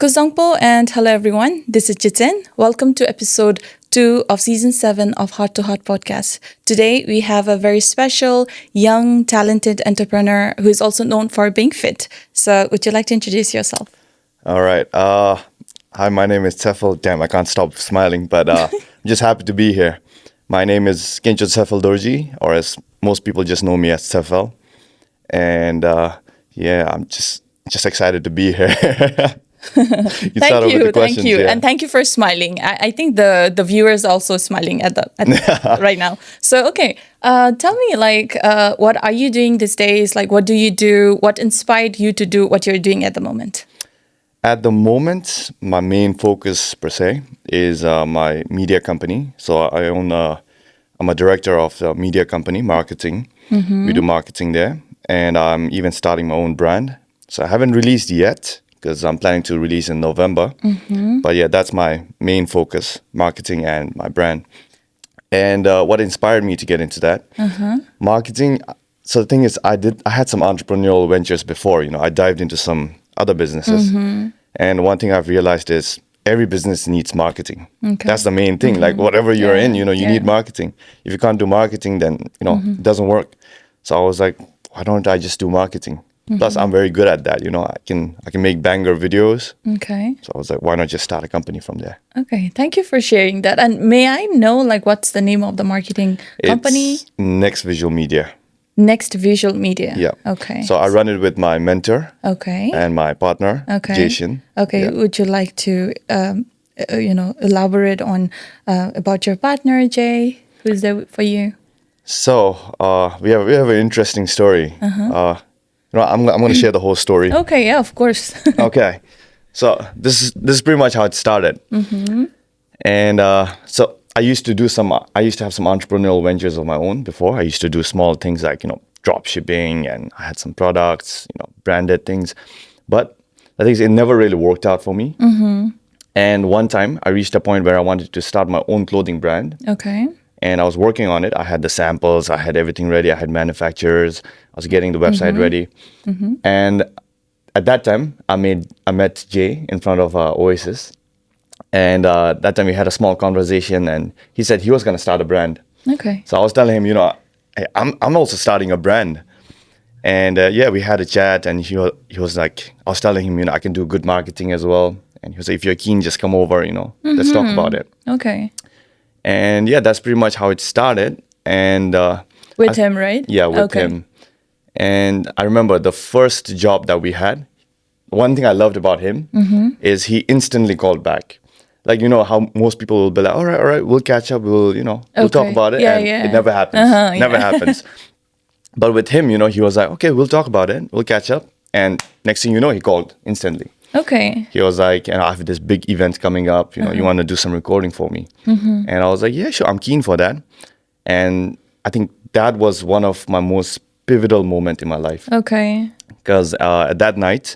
Kuzangpo and hello everyone. This is Jitin. Welcome to episode 2 of season 7 of Heart to Heart podcast. Today we have a very special, young, talented entrepreneur who is also known for being fit. So would you like to introduce yourself? All right. Hi, my name is Tshephel. Damn, I can't stop smiling, but I'm just happy to be here. My name is Tshephel Dorji, or as most people just know me as Tshephel. And I'm just excited to be here. Thank you. And thank you for smiling. I think the viewers also smiling at right now. So, okay, tell me, what are you doing these days? Like, what do you do? What inspired you to do what you're doing at the moment? At the moment, my main focus, per se, is my media company. So I'm a director of a media company, marketing. Mm-hmm. We do marketing there. And I'm even starting my own brand. So I haven't released yet, because I'm planning to release in November. Mm-hmm. But yeah, that's my main focus, marketing and my brand. And what inspired me to get into that? Marketing. So the thing is, I had some entrepreneurial ventures before. I dived into some other businesses. Mm-hmm. And one thing I've realized is every business needs marketing. Okay. That's the main thing. Mm-hmm. Like whatever you're in, you need marketing. If you can't do marketing, then, it doesn't work. So I was like, why don't I just do marketing? Mm-hmm. Plus, I'm very good at that. I can make banger videos. Okay. So I was like, why not just start a company from there? Okay. Thank you for sharing that. And may I know, what's the name of the marketing company? It's Next Visual Media. Next Visual Media. Yeah. Okay. So I run it with my mentor. Okay. And my partner. Okay. Jason. Okay. Yeah. Would you like to, elaborate on about your partner, Jay? Who's there for you? So we have an interesting story. I'm going to share the whole story. Okay, yeah, of course. Okay, so this is pretty much how it started. Mm-hmm. And so I used to have some entrepreneurial ventures of my own before. I used to do small things like drop shipping, and I had some products, branded things. But the thing is, it never really worked out for me. Mm-hmm. And one time, I reached a point where I wanted to start my own clothing brand. Okay. And I was working on it. I had the samples. I had everything ready. I had manufacturers. I was getting the website ready. Mm-hmm. And at that time, I met Jay in front of Oasis. And that time we had a small conversation. And he said he was going to start a brand. Okay. So I was telling him, hey, I'm also starting a brand. And we had a chat. And he was like, I was telling him, I can do good marketing as well. And he was like, if you're keen, just come over, let's talk about it. Okay. And that's pretty much how it started. And with him, right? Yeah, with him. And I remember the first job that we had. One thing I loved about him is he instantly called back. Like, how most people will be like, all right, we'll catch up. We'll talk about it. Yeah, and it never happens. Never happens. But with him, he was like, okay, we'll talk about it. We'll catch up. And next thing you know, he called instantly. Okay. He was like, I have this big event coming up. You want to do some recording for me? Mm-hmm. And I was like, yeah, sure. I'm keen for that. And I think that was one of my most pivotal moments in my life. Okay. Because at that night,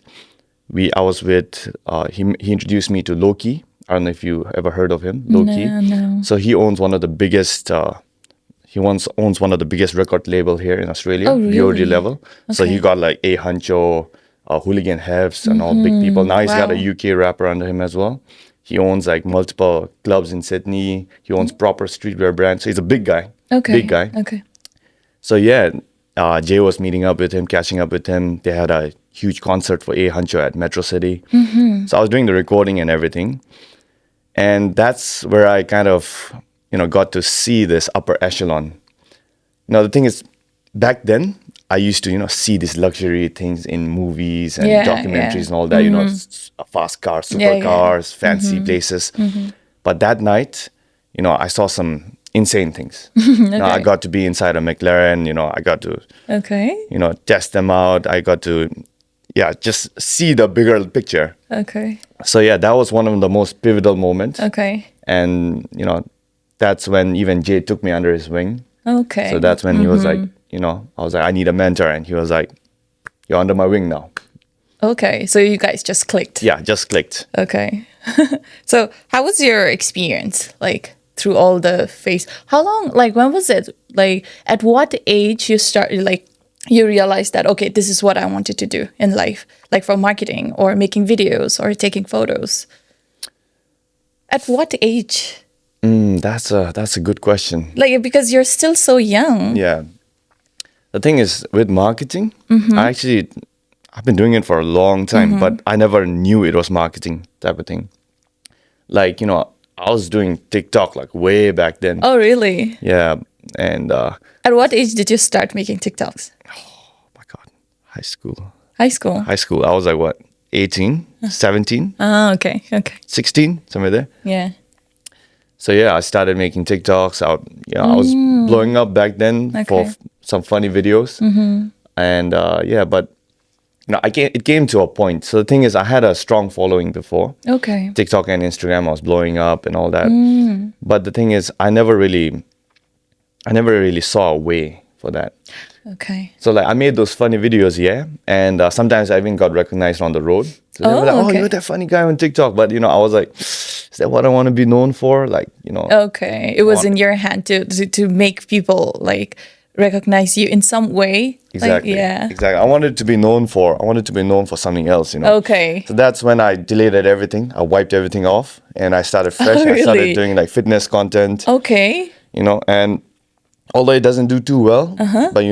I was with, he introduced me to Loki. I don't know if you ever heard of him, Loki. No. So he owns one of the biggest, owns one of the biggest record label here in Australia, VOD level. Okay. So he got like A Huncho, Hooligan Hefs and all big people. Now he's got a UK rapper under him as well. He owns like multiple clubs in Sydney. He owns proper streetwear brands. So he's a big guy. Okay. Big guy. Okay. So Jay was meeting up with him, catching up with him. They had a huge concert for A Huncho at Metro City. Mm-hmm. So I was doing the recording and everything. And that's where I kind of, got to see this upper echelon. The thing is, back then, I used to, see these luxury things in movies and documentaries and all that, fast cars, supercars, fancy places. Mm-hmm. But that night, I saw some insane things. Okay. I got to be inside a McLaren, I got to, test them out. I got to, just see the bigger picture. Okay. So that was one of the most pivotal moments. Okay. And, that's when even Jay took me under his wing. Okay. So that's when he was like, I was like, I need a mentor. And he was like, you're under my wing now. Okay. So you guys just clicked. Yeah, just clicked. Okay. So how was your experience? Through all the phase, how long, when was it? At what age you started, you realized that, okay, this is what I wanted to do in life, like for marketing or making videos or taking photos? At what age? That's a good question. Like, because you're still so young. Yeah. The thing is, with marketing, I've been doing it for a long time, but I never knew it was marketing type of thing. Like, I was doing TikTok like way back then. Oh, really? Yeah. And at what age did you start making TikToks? Oh my God. High school. High school. High school. I was like, what, 18, 17? Oh, okay. 16, somewhere there. Yeah. So yeah, I started making TikToks. I was blowing up back then for some funny videos. And but it came to a point. So the thing is, I had a strong following before. Okay. TikTok and Instagram, I was blowing up and all that. But the thing is, I never really saw a way for that. Okay. So like I made those funny videos, and sometimes I even got recognized on the road. So they were like, "Oh, you're that funny guy on TikTok." But I was like, "Is that what I want to be known for?" Like, Okay, it was in your hand to make people like recognize you in some way. Exactly. Like, yeah. Exactly. I wanted to be known for something else. Okay. So that's when I deleted everything. I wiped everything off, and I started fresh. Oh, really? I started doing like fitness content. Okay. And although it doesn't do too well, but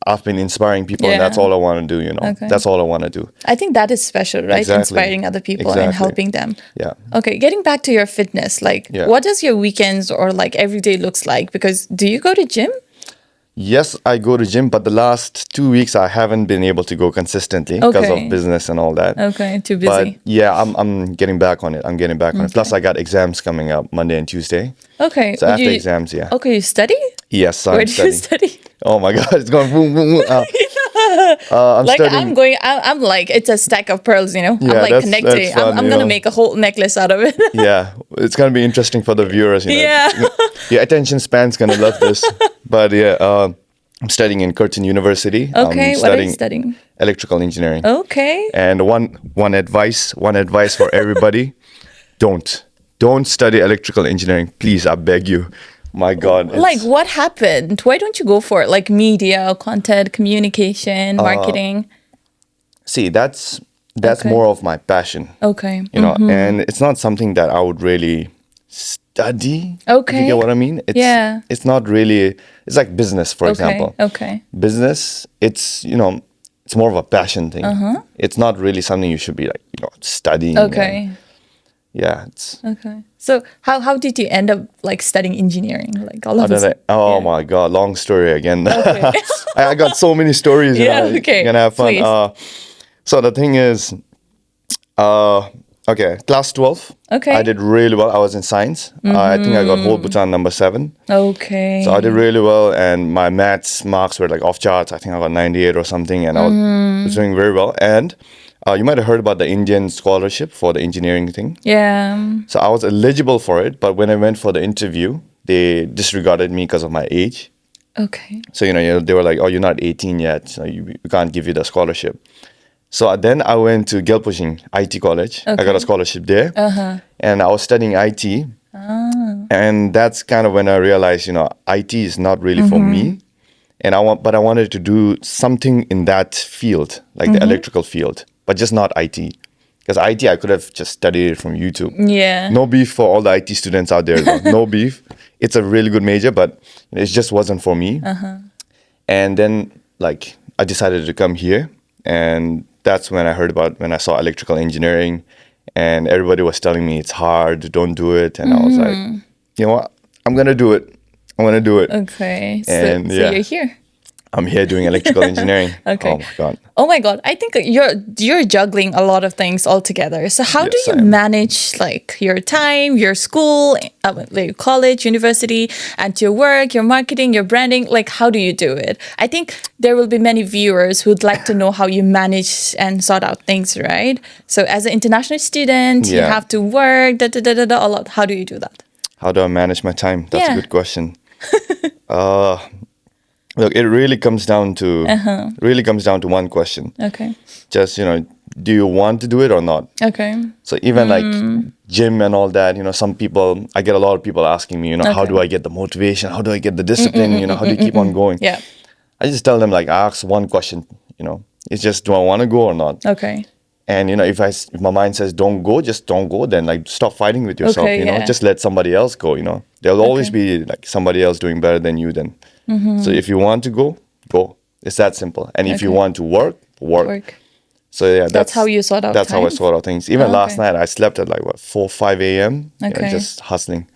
I've been inspiring people, and that's all I want to do. Okay. That's all I want to do. I think that is special, right? Exactly. Inspiring other people and helping them. Yeah. Okay, getting back to your fitness, like what does your weekends or like every day looks like? Because do you go to gym? Yes, I go to gym, but the last 2 weeks I haven't been able to go consistently because of business and all that. Okay, too busy. But yeah, I'm getting back on it. I'm getting back on it. Plus, I got exams coming up Monday and Tuesday. Okay. So after exams, yeah. Okay, you study? Yes, Where do you study? Oh my God, it's going boom, boom, boom. I'm like studying. I'm like, it's a stack of pearls, Yeah, I'm like connecting. that's fun, I'm gonna make a whole necklace out of it. Yeah, it's gonna be interesting for the viewers. Yeah. Your attention span's gonna love this. But yeah, I'm studying in Curtin University. Okay, what are you studying? Electrical engineering. Okay. And one advice for everybody: don't study electrical engineering, please. I beg you. My God. Like, what happened? Why don't you go for it? Like media, content, communication, marketing? See, that's more of my passion. Okay. And it's not something that I would really study. Okay. If you get what I mean? It's not really, it's like business, for example. Okay. Business, it's more of a passion thing. It's not really something you should be like, studying. Okay. Yeah. It's okay. So how did you end up like studying engineering? Like all of this? My God, long story again. Okay. I got so many stories. Okay. Gonna have fun. So the thing is, class 12. Okay. I did really well. I was in science. I think I got whole Bhutan number 7. Okay. So I did really well, and my maths marks were like off charts. I think I got 98 or something, and I was doing very well. And you might have heard about the Indian scholarship for the engineering thing. Yeah. So I was eligible for it, but when I went for the interview, they disregarded me because of my age. Okay. So, they were like, "Oh, you're not 18 yet, so we can't give you the scholarship." So then I went to Gelpushing IT college. Okay. I got a scholarship there. And I was studying IT. And that's kind of when I realized, IT is not really for me. And I wanted to do something in that field, like the electrical field, but just not IT. Because IT, I could have just studied it from YouTube. Yeah. No beef for all the IT students out there, though. No beef. It's a really good major, but it just wasn't for me. And then, I decided to come here. And that's when I saw electrical engineering. And everybody was telling me it's hard, don't do it. And I was like, you know what? I'm going to do it. Okay. And so you're here. I'm here doing electrical engineering. Okay. Oh my God. I think you're juggling a lot of things all together. So how do you manage your time, your school, like college, university, and your work, your marketing, your branding? Like, how do you do it? I think there will be many viewers who'd like to know how you manage and sort out things, right? So as an international student, you have to work, a lot. How do you do that? How do I manage my time? That's a good question. Look, it really comes down to one question. Okay. Just, do you want to do it or not? Okay. So even like gym and all that, I get a lot of people asking me, how do I get the motivation? How do I get the discipline? How do you keep on going? Yeah. I just tell them like, I ask one question, it's just, do I want to go or not? Okay. And, if my mind says don't go, just don't go, then like stop fighting with yourself, Okay, just let somebody else go, There'll always be like somebody else doing better than you then. So if you want to go, go. It's that simple. And if you want to work. So yeah, that's how you sort out That's how I time? sort out things. Even last night, I slept at like 4, 5 a.m. Just hustling.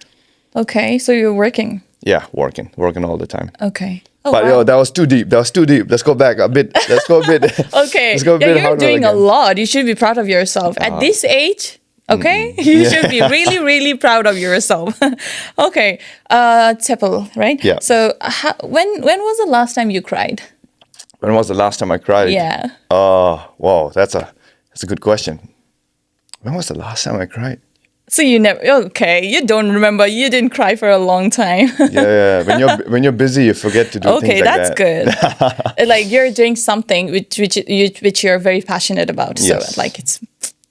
Okay, so you're working. Yeah, working all the time. Okay. Oh, but wow. That was too deep. Let's go back a bit. Let's go a bit. Okay. Let's go a bit you're doing a lot. You should be proud of yourself. At this age, okay? You should be really, really proud of yourself. Okay. Tshephel, right? Yeah. So when was the last time you cried? When was the last time I cried? Yeah. Wow, that's a good question. When was the last time I cried? So you never, okay, you don't remember, you didn't cry for a long time. Yeah. When you're busy, you forget to do things like that. Okay, that's good. Like you're doing something which you're very passionate about. So like it's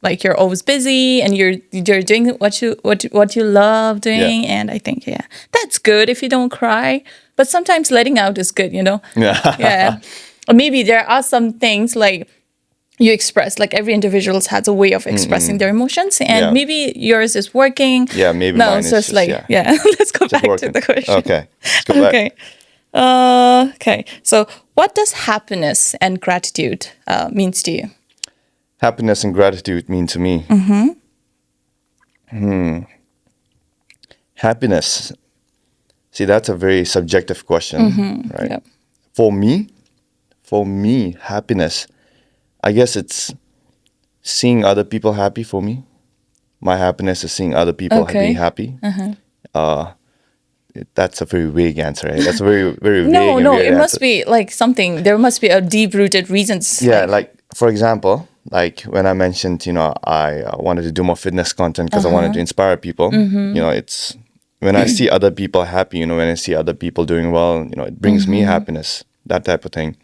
like you're always busy and you're doing what you love doing. And I think, that's good if you don't cry. But sometimes letting out is good, Yeah. Or maybe there are some things like you express, like every individual has a way of expressing their emotions, and maybe yours is working. Yeah, maybe mine is just like let's go back to the question. Okay, let's go back. Okay. So, what does happiness and gratitude means to you? Happiness and gratitude mean to me. Happiness. See, that's a very subjective question, right? Yep. For me, happiness, I guess it's seeing other people happy for me. My happiness is seeing other people being happy. That's a very vague answer, right? That's a very, very vague No, it answer. must be like something, there must be a deep-rooted reasons. Yeah, like for example, like when I mentioned, I wanted to do more fitness content because I wanted to inspire people. It's when I see other people happy, when I see other people doing well, it brings me happiness, that type of thing.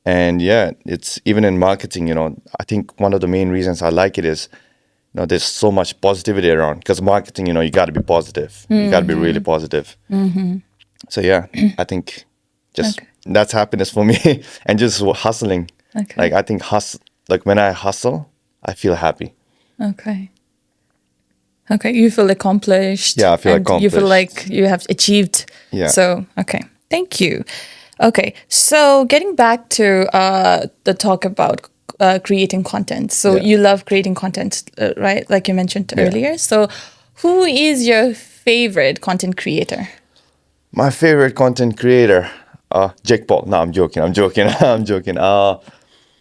And it's even in marketing, I think one of the main reasons I like it is, there's so much positivity around, because marketing, you got to be positive. You got to be really positive. So I think just that's happiness for me. And just hustling. Like I think like when I hustle, I feel happy. Okay, you feel accomplished. Yeah, I feel accomplished. You feel like you have achieved. Yeah. So, thank you. Okay, so getting back to the talk about creating content. So you love creating content, right? Like you mentioned earlier. So who is your favorite content creator? My favorite content creator, Jake Paul. No, I'm joking. I'm joking.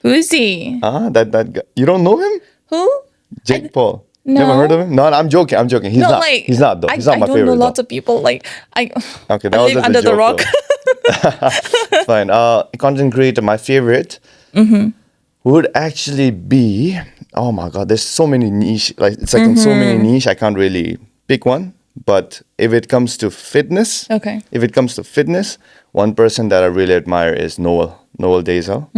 Who is he? That guy. You don't know him? Who? Jake Paul. No. Never heard of him? No, I'm joking. He's not. Like, he's not though. He's not my favorite. I don't know lots of people. Like Okay, that I was live just under a joke, the rock. Fine. Content creator, my favorite would actually be. Oh my God, there's so many niche. Like it's like in so many niche, I can't really pick one. But if it comes to fitness, one person that I really admire is Noel Dazel,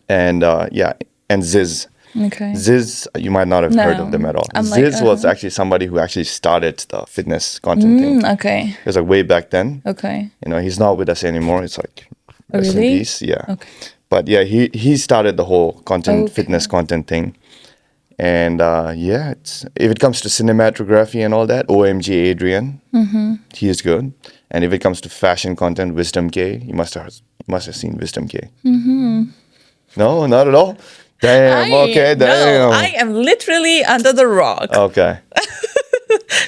and Ziz. Okay. Ziz, you might not have heard of them at all. Ziz was actually somebody who actually started the fitness content thing. Okay. It was like way back then. Okay. He's not with us anymore. It's like rest in really? peace. Yeah. Okay. But he started the whole fitness content thing. And if it comes to cinematography and all that, OMG Adrian, he is good. And if it comes to fashion content, Wisdom K, you must have seen Wisdom K. No, not at all. Damn. Damn. No, I am literally under the rock. Okay.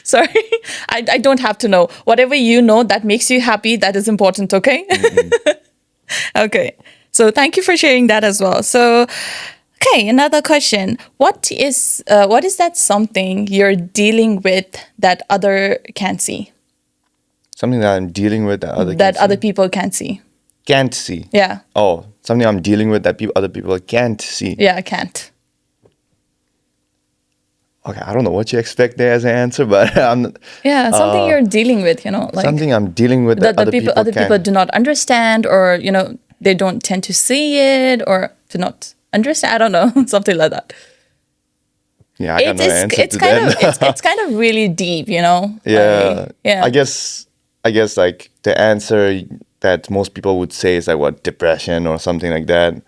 Sorry, I don't have to know. Whatever you know that makes you happy, that is important. Okay. Okay. So thank you for sharing that as well. So. Okay, another question. What is that something you're dealing with that other can't see? Something that I'm dealing with that other people can't see. Can't see. Yeah. Oh, something I'm dealing with that other people can't see. Yeah, can't. Okay, I don't know what you expect there as an answer, but I'm. Yeah, something you're dealing with, like something I'm dealing with that other people do not understand, or they don't tend to see it, or to not understand. I don't know, something like that. Yeah, I got no answer to that. It's kind of really deep, Yeah. yeah. I guess like the answer that most people would say is like what, depression or something like that.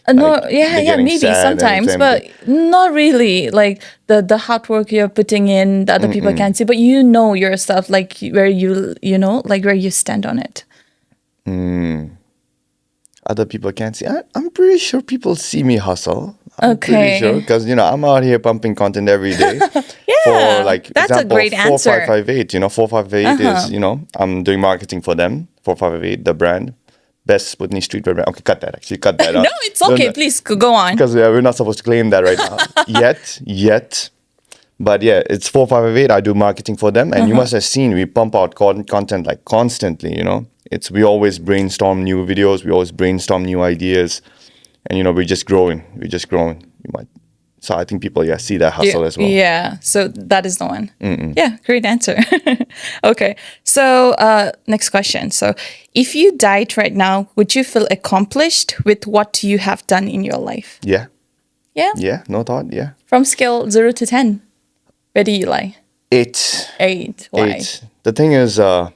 No, Like, yeah, maybe sometimes, but not really. Like the hard work you're putting in, the other people can't see, but you know yourself, like where like where you stand on it. Other people can't see. I'm pretty sure people see me hustle. I'm pretty sure because I'm out here pumping content every day. For like that's example, a great answer. 4558. 4558 is I'm doing marketing for them. 4558, the brand. Best Sputnik streetwear brand. Okay, cut that. Actually, cut that out. No, it's okay. Please go on. Because we're not supposed to claim that right now yet. But yeah, it's 4558. I do marketing for them, and you must have seen we pump out content like constantly. We always brainstorm new videos. We always brainstorm new ideas, and we're just growing. So I think people see that hustle as well. Yeah, so that is the one. Yeah, great answer. Okay, so next question. So if you died right now, would you feel accomplished with what you have done in your life? Yeah. Yeah? Yeah, no thought, yeah. From scale 0 to 10, where do you lie? 8. 8, why? 8. The thing is, I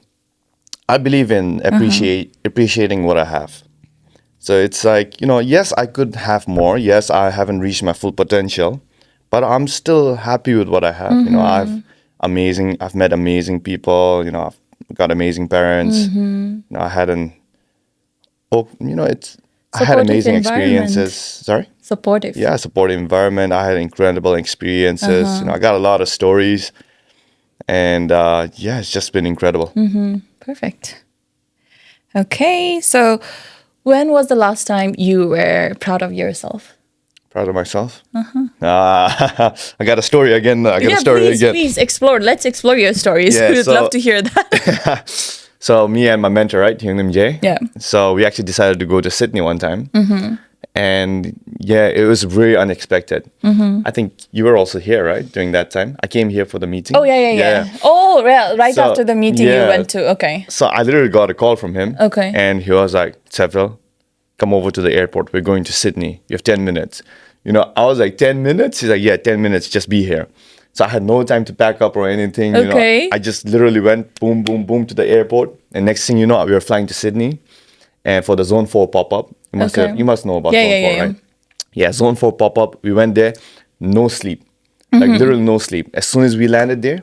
believe in appreciating what I have. So it's like, yes, I could have more. Yes, I haven't reached my full potential, but I'm still happy with what I have. I've met amazing people. I've got amazing parents. I had I had amazing experiences. Sorry? Supportive. Yeah, supportive environment. I had incredible experiences. I got a lot of stories. And it's just been incredible. Perfect. Okay, so when was the last time you were proud of yourself? Proud of myself? I got a story again. Please explore. Let's explore your stories. Yeah, We'd love to hear that. So me and my mentor, right, Hyung Jay. Yeah. So we actually decided to go to Sydney one time. And it was very unexpected. I think you were also here, right, during that time. I came here for the meeting. Oh, yeah. Oh, right after the meeting you went to. Okay. So I literally got a call from him. Okay. And he was like, Tshephel, come over to the airport. We're going to Sydney. You have 10 minutes. I was like, 10 minutes? He's like, yeah, 10 minutes. Just be here. So I had no time to pack up or anything. Okay. I just literally went boom, boom, boom to the airport. And next thing you know, we were flying to Sydney. And for the Zone 4 pop-up, you must know about Zone 4, right? Yeah, Zone 4 pop-up. We went there, no sleep. Like literally no sleep. As soon as we landed there,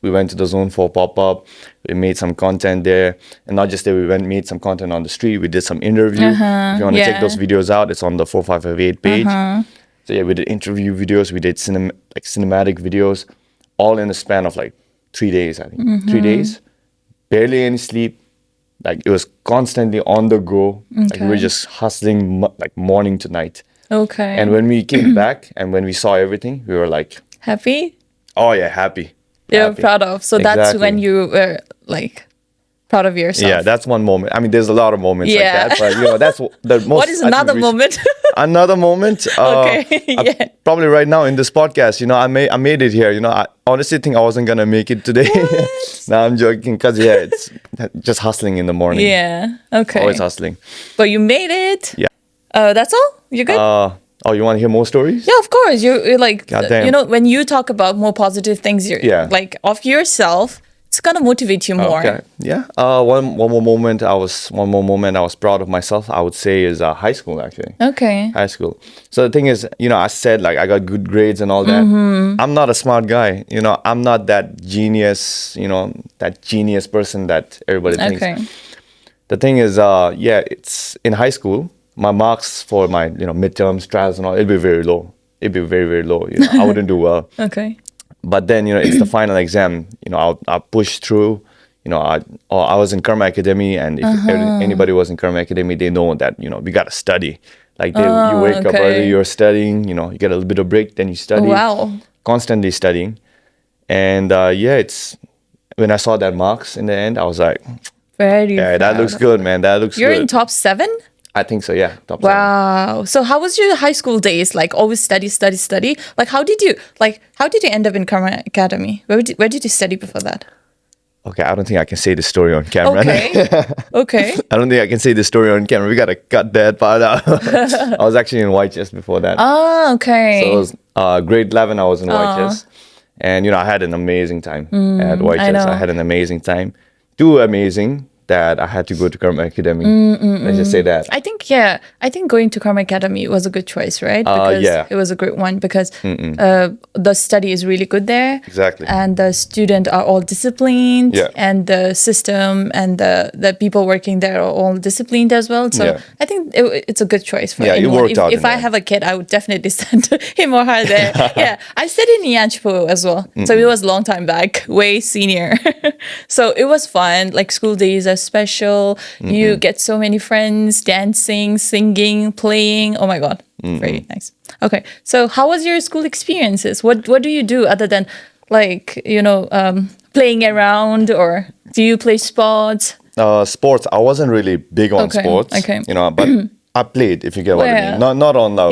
we went to the Zone 4 pop-up. We made some content there. And not just there, we made some content on the street. We did some interview. If you want to check those videos out, it's on the 4558 page. So yeah, we did interview videos. We did cinematic videos, all in the span of like 3 days, I think. 3 days, barely any sleep. Like it was constantly on the go. Like we were just hustling like morning to night. Okay. And when we came back and when we saw everything, we were like... Happy? Oh yeah, happy. You're proud of. So that's when you were like proud of yourself. Yeah, that's one moment. I mean, there's a lot of moments like that. But that's the most... What is another moment? Another moment? Probably right now in this podcast, I made it here. I honestly think I wasn't going to make it today. No, I'm joking because, it's just hustling in the morning. Yeah, okay. Always hustling. But you made it. Yeah. That's all? You good? Oh, you want to hear more stories? Yeah, of course. You're like, Goddamn. when you talk about more positive things, you're like of yourself, it's gonna motivate you more. Okay. Yeah. One more moment I was proud of myself, I would say, is high school actually. Okay. High school. So the thing is, I said like I got good grades and all that. I'm not a smart guy. I'm not that genius, that genius person that everybody thinks. Okay. The thing is, it's in high school, my marks for my, midterms, trials and all, it'd be very low. It'd be very, very low. I wouldn't do well. Okay. But then, it's the final exam. I'll push through. I was in Karma Academy, and if anybody was in Karma Academy, they know that, we got to study. Like, you wake up early, you're studying, you get a little bit of break, then you study. Wow. Constantly studying. And, it's when I saw that marks in the end, I was like, that looks good, man. That looks good. You're in top 7? I think so, yeah. Top 7. Wow. So how was your high school days? Like always study? Like how did you end up in Karma Academy? Where did you study before that? Okay, I don't think I can say the story on camera. Okay. I don't think I can say the story on camera. We gotta cut that part out. I was actually in Whitechest before that. Oh, okay. So it was grade 11, I was in Whitechest. And, I had an amazing time at Whitechest. I had an amazing time. Too amazing that I had to go to Karma Academy. Let's just say that. I think going to Karma Academy was a good choice, right? Because it was a great one because the study is really good there. Exactly. And the students are all disciplined, and the system and the people working there are all disciplined as well. So I think it's a good choice for anyone. It worked out. If I have a kid, I would definitely send him or her there. I studied in Yanchipo as well. So it was a long time back, way senior. So it was fun. Like school days are special. You get so many friends, dancing, singing, playing. Oh my God. Very nice. Okay. So how was your school experiences? What do you do other than like, playing around, or do you play sports? Sports, I wasn't really big on sports. Okay. But I played, if you get what I mean. Not on the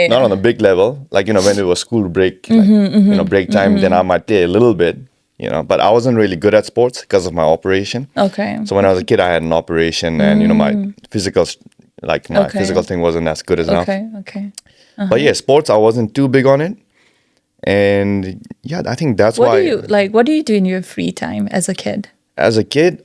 not on a big level. Like, when it was school break, break time, then I might play a little bit, but I wasn't really good at sports because of my operation. Okay. So when I was a kid, I had an operation, and my physical thing wasn't as good as now. Okay. But yeah, sports, I wasn't too big on it. And yeah, I think that's why. What do you do in your free time as a kid? As a kid,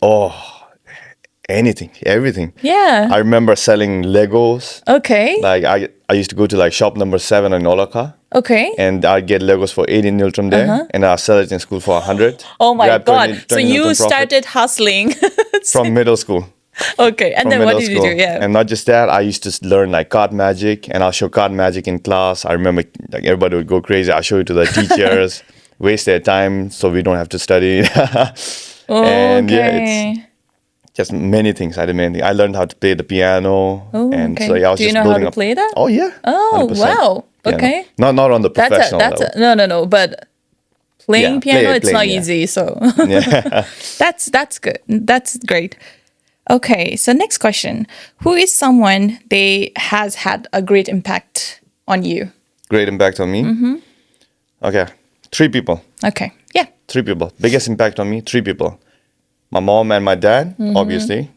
anything, everything. Yeah. I remember selling Legos. Okay. Like I used to go to like shop number 7 in Olaka. Okay. And I'd get Legos for 80 niltrum there, and I'll sell it in school for 100. Oh my God. So you started hustling. From middle school. Okay. And then what did you do? Yeah. And not just that, I used to learn like card magic, and I'll show card magic in class. I remember like everybody would go crazy. I'll show it to the teachers, waste their time so we don't have to study. And it's just many things. I did many things. I learned how to play the piano. And so I was do you just know building how to play that? Oh yeah. Oh 100%. Wow. Okay. Not on the professional level. No. But playing piano, it's not easy. So that's good. That's great. Okay. So next question: who is someone they has had a great impact on you? Great impact on me. Okay, 3 people. Okay. Yeah. 3 people. Biggest impact on me, 3 people. My mom and my dad, obviously.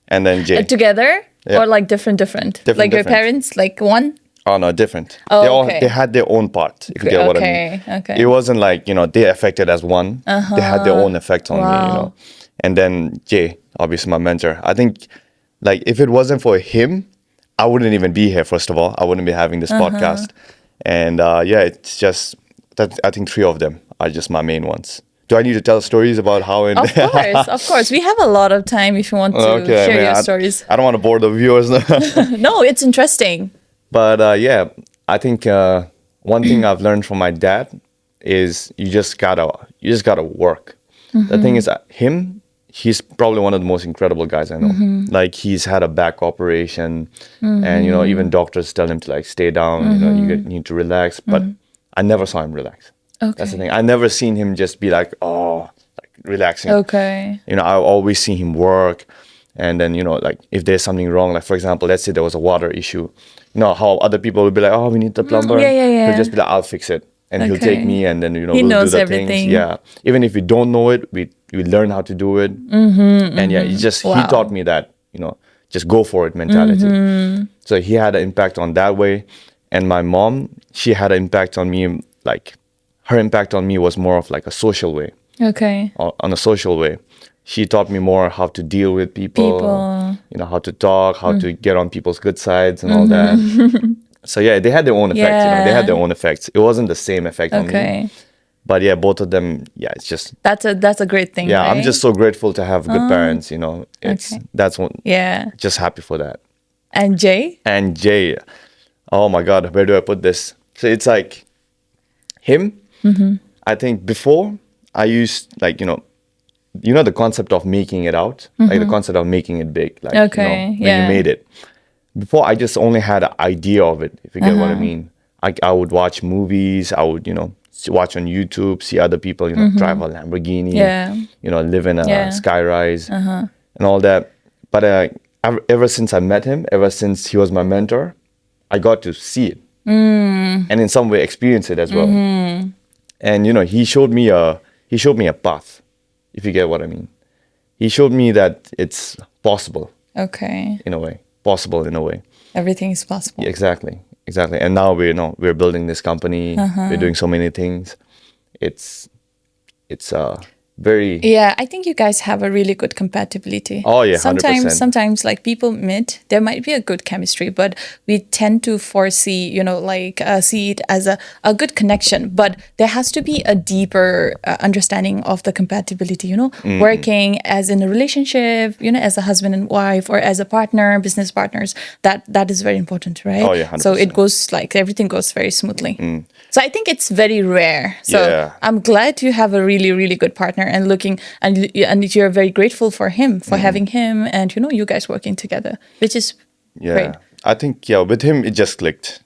And then Jay. Together? Yeah. Or like different? Like your parents, like one? Oh, no, different. Oh, they had their own part, if you get what I mean. Okay. It wasn't like, they affected as one. They had their own effect on me, And then Jay, obviously my mentor. I think, like, if it wasn't for him, I wouldn't even be here, first of all. I wouldn't be having this podcast. And it's just, I think 3 of them are just my main ones. Do I need to tell stories about how? Of course. We have a lot of time if you want to share your stories. I don't want to bore the viewers. No, it's interesting. But I think one thing I've learned from my dad is you just gotta work. The thing is, he's probably one of the most incredible guys I know. Like, he's had a back operation, and even doctors tell him to like stay down. You need to relax, but I never saw him relax. Okay. That's the thing. I never seen him just be like relaxing. Okay. I always see him work, and then like if there's something wrong, like for example, let's say there was a water issue. How other people would be like, oh, we need the plumber. Yeah. He'll just be like, I'll fix it, and he'll take me, and then he we'll knows do the everything. things. Yeah. Even if we don't know it, we learn how to do it. And he taught me that just go for it mentality. So he had an impact on that way, and my mom, she had an impact on me. Like, her impact on me was more of like a social way. Okay. On a social way. She taught me more how to deal with people. How to talk, how to get on people's good sides and all that. So they had their own effects. They had their own effects. It wasn't the same effect on me. But both of them, it's just... That's a great thing, Yeah, right? I'm just so grateful to have good parents, That's one... Yeah. Just happy for that. And Jay? And Jay. Oh my God, where do I put this? So it's like him. I think before I used like, the concept of making it out, like the concept of making it big, like, when you made it. Before I just only had an idea of it, if you get what I mean. I would watch movies, I would, watch on YouTube, see other people, drive a Lamborghini, live in a skyrise and all that. But ever since I met him, ever since he was my mentor, I got to see it and in some way experience it as well. And he showed me a path, if you get what I mean. He showed me that it's possible. Okay. In a way, possible in a way. Everything is possible. Yeah, exactly. And now we're building this company. We're doing so many things. It's very. Yeah, I think you guys have a really good compatibility. Oh yeah, 100%. Sometimes like people meet, there might be a good chemistry, but we tend to foresee, see it as a good connection. But there has to be a deeper understanding of the compatibility, working as in a relationship, as a husband and wife or as a partner, business partners. That is very important, right? Oh yeah, 100%. So it goes like everything goes very smoothly. So I think it's very rare. So I'm glad you have a really, really good partner and you're very grateful for him, for having him and, you guys working together, which is great. I think, with him, it just clicked.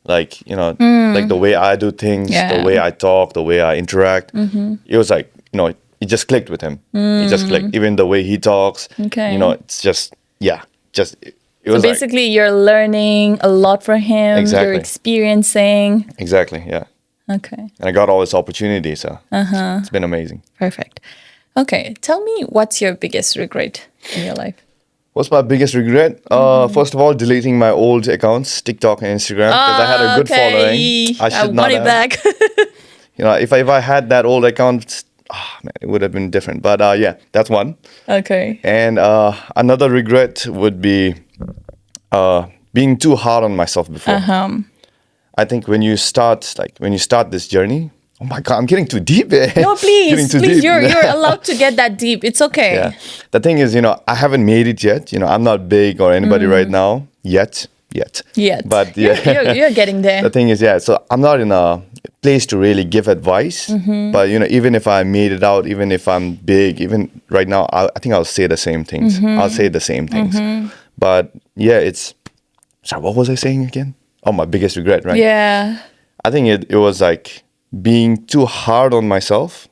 Like, like the way I do things, the way I talk, the way I interact. It was like, it just clicked with him. It just clicked. Even the way he talks, it's just, it was basically you're learning a lot from him. Exactly. You're experiencing. Exactly, yeah. Okay. And I got all this opportunity, so it's been amazing. Perfect. Okay, tell me what's your biggest regret in your life? What's my biggest regret? First of all, deleting my old accounts, TikTok and Instagram, because I had a good following. I should not have. Back. If I had that old account, man, it would have been different. But that's one. Okay. And another regret would be being too hard on myself before. I think when you start this journey, oh my God, I'm getting too deep. No, please, you're allowed to get that deep. It's okay. Yeah. The thing is, I haven't made it yet. I'm not big or anybody right now yet. But you're getting there. The thing is, so I'm not in a place to really give advice. But even if I made it out, even if I'm big, even right now, I think I'll say the same things. I'll say the same things. But sorry, what was I saying again? Oh, my biggest regret, right? Yeah. I think it was like being too hard on myself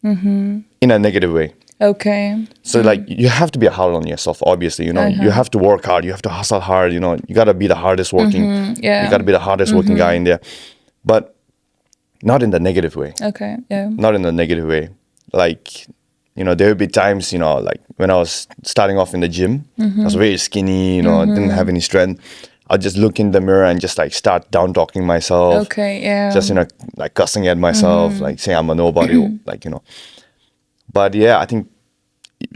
in a negative way. Okay. So like you have to be hard on yourself, obviously, you have to work hard, you have to hustle hard, you got to be the hardest working. Yeah. You got to be the hardest working guy in there. But not in the negative way. Okay. Yeah. Not in the negative way. Like, there would be times, like when I was starting off in the gym, I was very skinny, didn't have any strength. I'll just look in the mirror and just like start down talking myself. Okay, yeah. Just, like cussing at myself, like saying I'm a nobody, like, But I think,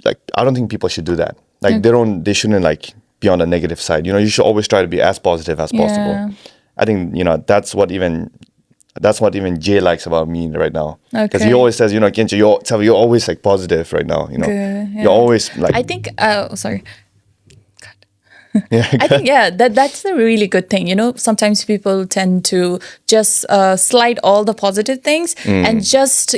like, I don't think people should do that. Like, they shouldn't like be on the negative side. You should always try to be as positive as possible. I think, that's what even Jay likes about me right now. Because he always says, Kencho, you're always like positive right now, Good, yeah. You're always like. I think, sorry. I think, that's a really good thing. Sometimes people tend to just slide all the positive things and just,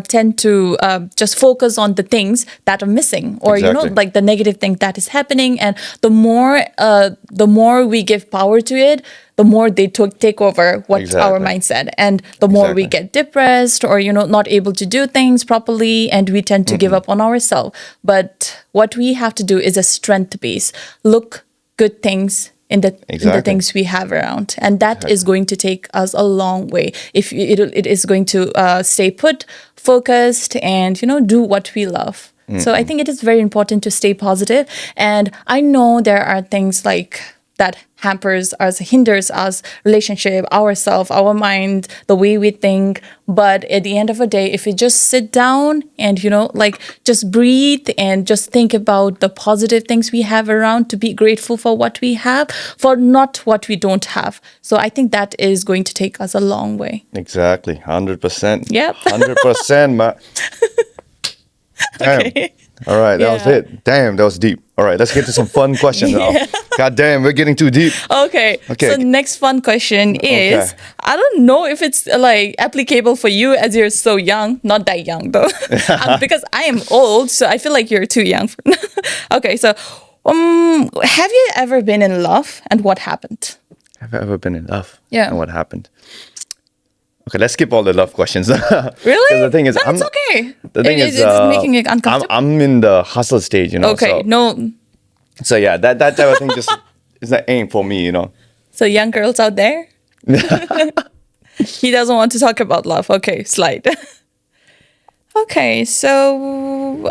tend to just focus on the things that are missing or, like the negative thing that is happening. And the more we give power to it, the more they take over what's our mindset. And the more we get depressed or, not able to do things properly and we tend to give up on ourselves. But what we have to do is a strength base. Look good things in the things we have around. And that is going to take us a long way. If it is going to stay put, focused and, do what we love. So I think it is very important to stay positive. And I know there are things like that hinders us, relationship, ourselves, our mind, the way we think. But at the end of the day, if we just sit down and, just breathe and just think about the positive things we have around, to be grateful for what we have, for not what we don't have. So I think that is going to take us a long way. Exactly. 100%. Yep. 100%, man. Damn. Okay. All right, that was it. Damn, that was deep. All right, let's get to some fun questions now. God damn, we're getting too deep. Okay. So next fun question is, I don't know if it's like applicable for you as you're so young. Not that young though, because I am old, so I feel like you're too young. Okay, so have you ever been in love and what happened? Have I ever been in love? Yeah. And what happened? Okay, let's skip all the love questions. Really? The thing is, it's okay. The thing is, it's making it uncomfortable. I'm in the hustle stage, Okay, no. So yeah, that type of thing just is the aim for me, So young girls out there, he doesn't want to talk about love. Okay, slide. Okay, so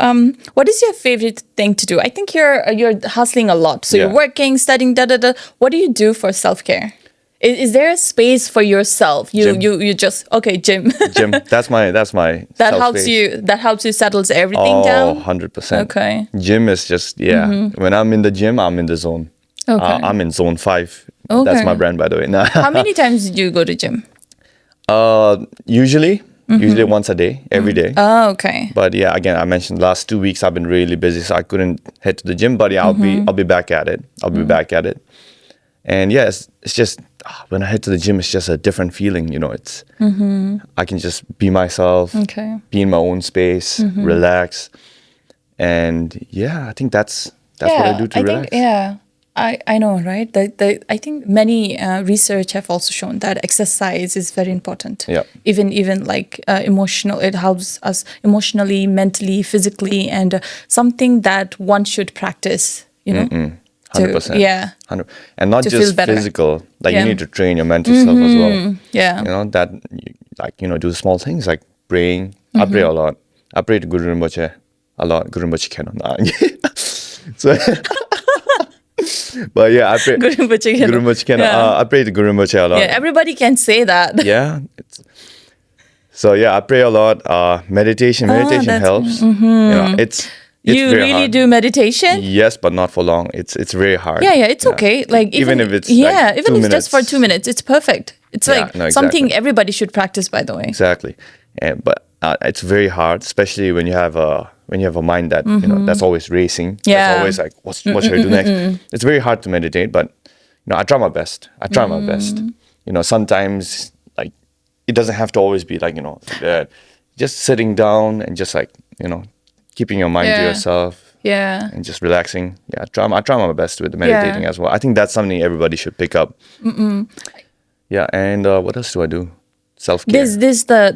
what is your favorite thing to do? I think you're hustling a lot. So you're working, studying, What do you do for self-care? Is there a space for yourself? You just gym. Gym. That's my that helps space. that helps you settles everything down. 100%. Okay. Gym is just when I'm in the gym, I'm in the zone. Okay. I'm in zone 5. Okay. That's my brand, by the way. How many times do you go to gym? Usually once a day, every day. Oh, okay. But yeah, again, I mentioned last 2 weeks I've been really busy, so I couldn't head to the gym. But yeah, I'll be back at it. I'll be back at it. And yeah, it's just when I head to the gym, it's just a different feeling. It's I can just be myself, be in my own space, relax, and yeah, I think that's what I do to relax. I know, right? I think many research have also shown that exercise is very important. Yeah. Even like emotional, it helps us emotionally, mentally, physically, and something that one should practice. 100%. Yeah. 100%. And not just physical. Like you need to train your mental self as well. Yeah. Do small things like praying. I pray a lot. I pray to Guru Rinpoche a lot. Guru Rinpoche cannot. So. But yeah, I pray. Guru Rinpoche cannot. I pray to Guru Rinpoche a lot. Yeah, everybody can say that. Yeah. So yeah, I pray a lot. Meditation helps. It's you really hard. Do meditation? Yes, but not for long. It's very hard. Yeah, it's okay. Like even if it's even if it's just for 2 minutes, it's perfect. It's something everybody should practice. By the way. Exactly, but it's very hard, especially when you have a mind that that's always racing. Yeah. That's always like, what should I do next? It's very hard to meditate, but I try my best. My best. Sometimes like it doesn't have to always be like just sitting down and just like keeping your mind to yourself. Yeah. And just relaxing. Yeah, I try my best with the meditating as well. I think that's something everybody should pick up. Yeah, and what else do I do? Self-care. This the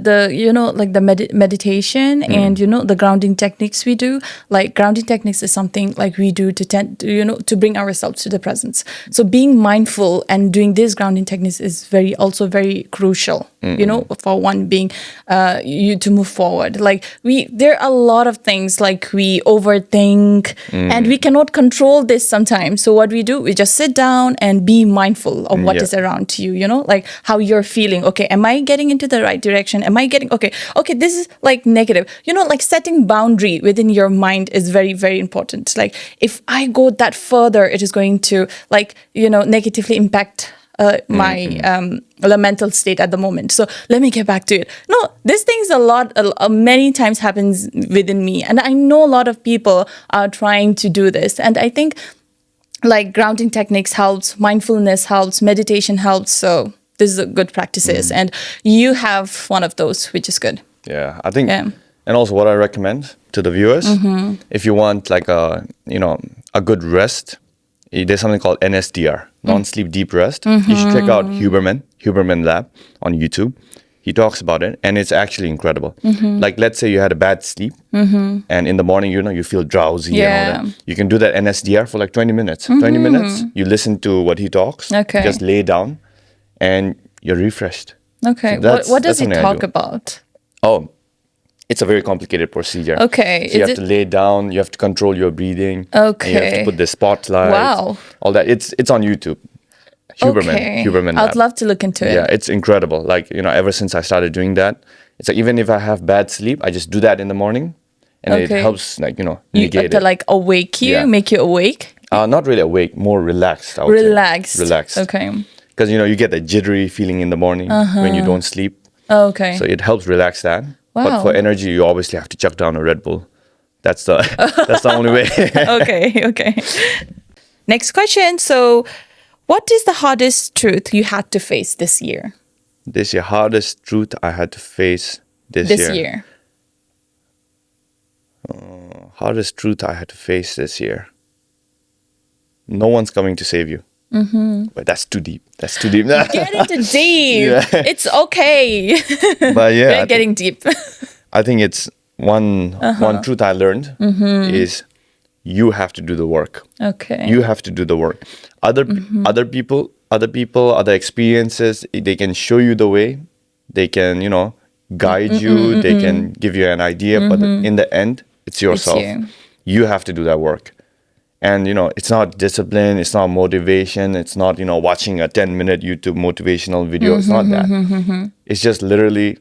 like the meditation and the grounding techniques we do. Like grounding techniques is something like we do to bring ourselves to the presence. So being mindful and doing these grounding techniques is also very crucial. For one being you to move forward. Like there are a lot of things like we overthink and we cannot control this sometimes. So what we do, we just sit down and be mindful of what is around you. Like how you're feeling. Okay, am I getting into the right direction? Am I getting okay, this is like negative. Like setting boundary within your mind is very, very important. Like if I go that further, it is going to like, negatively impact my the mental state at the moment. So let me get back to it. No, this thing's many times happens within me. And I know a lot of people are trying to do this. And I think like grounding techniques helps, mindfulness helps, meditation helps. So this is a good practices, and you have one of those, which is good. Yeah, I think, and also what I recommend to the viewers, if you want like a good rest, there's something called NSDR, non-sleep deep rest. You should check out Huberman Lab on YouTube. He talks about it, and it's actually incredible. Like let's say you had a bad sleep, and in the morning you feel drowsy and all that. You can do that NSDR for like 20 minutes. 20 minutes, you listen to what he talks. Okay. Just lay down. And you're refreshed. Okay. So what does he talk about? Oh, it's a very complicated procedure. Okay. So you have to lay down. You have to control your breathing. Okay. And you have to put the spotlight. Wow. All that. It's on YouTube. Huberman I'd love to look into it. Yeah, it's incredible. Like ever since I started doing that, it's like even if I have bad sleep, I just do that in the morning, and it helps like negate it. To like awake you, make you awake. Not really awake, more relaxed. I would say. Relaxed. Okay. Because you get the jittery feeling in the morning when you don't sleep. Okay. So it helps relax that. Wow. But for energy, you obviously have to chuck down a Red Bull. That's the only way. Okay. Next question. So, what is the hardest truth you had to face this year? This year, hardest truth I had to face this year. Hardest truth I had to face this year. No one's coming to save you. But that's too deep. Get into deep. Yeah. It's okay. But yeah, we're getting deep. I think it's one truth I learned is you have to do the work. Okay. You have to do the work. Other people, other experiences, they can show you the way. They can, guide you. They can give you an idea. But in the end, it's yourself. You have to do that work. And, it's not discipline, it's not motivation, it's not, watching a 10-minute YouTube motivational video. It's not that. It's just literally